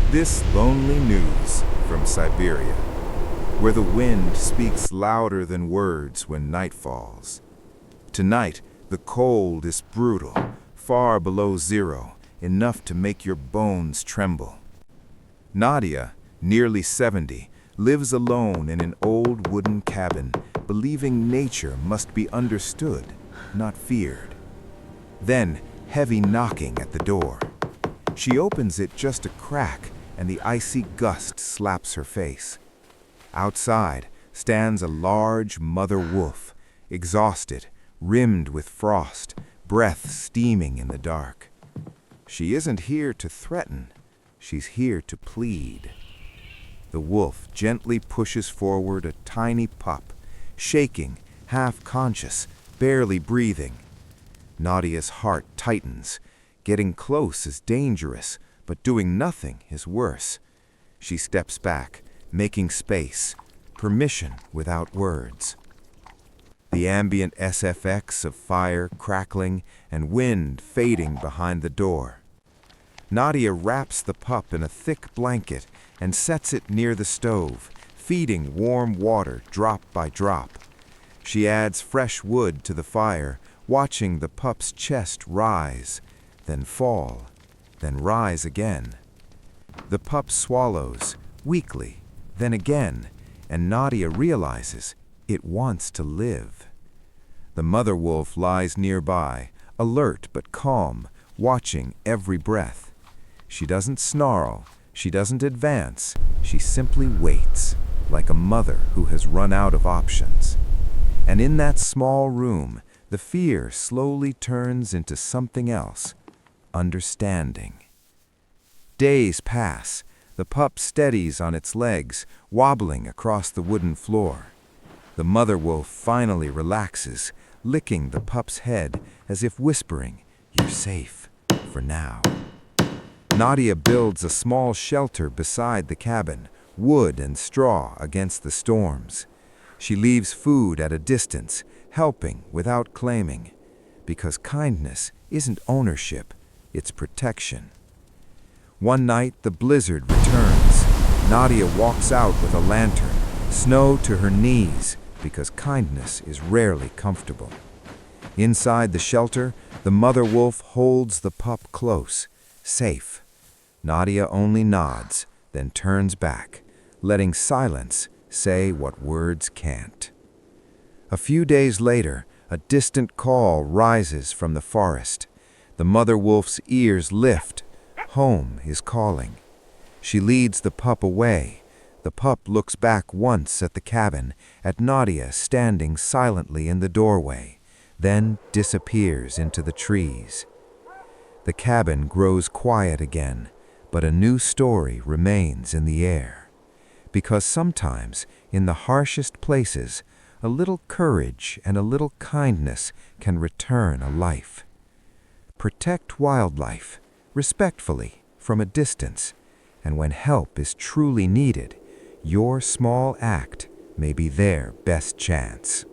This lonely news from Siberia, where the wind speaks louder than words when night falls. Tonight, the cold is brutal, far below zero, enough to make your bones tremble. Nadia, nearly 70, lives alone in an old wooden cabin, believing nature must be understood, not feared. Then, heavy knocking at the door. She opens it just a crack, and the icy gust slaps her face. Outside stands a large mother wolf, exhausted, rimmed with frost, breath steaming in the dark. She isn't here to threaten, she's here to plead. The wolf gently pushes forward a tiny pup, shaking, half-conscious, barely breathing. Nadia's heart tightens. Getting close is dangerous, but doing nothing is worse. She steps back, making space, permission without words. The ambient SFX of fire crackling and wind fading behind the door. Nadia wraps the pup in a thick blanket and sets it near the stove, feeding warm water drop by drop. She adds fresh wood to the fire, watching the pup's chest rise, then fall, then rise again. The pup swallows, weakly, then again, and Nadia realizes it wants to live. The mother wolf lies nearby, alert but calm, watching every breath. She doesn't snarl, she doesn't advance, she simply waits, like a mother who has run out of options. And in that small room, the fear slowly turns into something else, understanding. Days pass. The pup steadies on its legs, wobbling across the wooden floor. The mother wolf finally relaxes, licking the pup's head as if whispering, "You're safe, for now." Nadia builds a small shelter beside the cabin, wood and straw against the storms. She leaves food at a distance, helping without claiming, because kindness isn't ownership, it's protection. One night, the blizzard returns. Nadia walks out with a lantern, snow to her knees, because kindness is rarely comfortable. Inside the shelter, the mother wolf holds the pup close, safe. Nadia only nods, then turns back, letting silence say what words can't. A few days later, a distant call rises from the forest. The mother wolf's ears lift. Home is calling. She leads the pup away. The pup looks back once at the cabin, at Nadia standing silently in the doorway, then disappears into the trees. The cabin grows quiet again, but a new story remains in the air. Because sometimes, in the harshest places, a little courage and a little kindness can return a life. Protect wildlife, respectfully, from a distance, and when help is truly needed, your small act may be their best chance.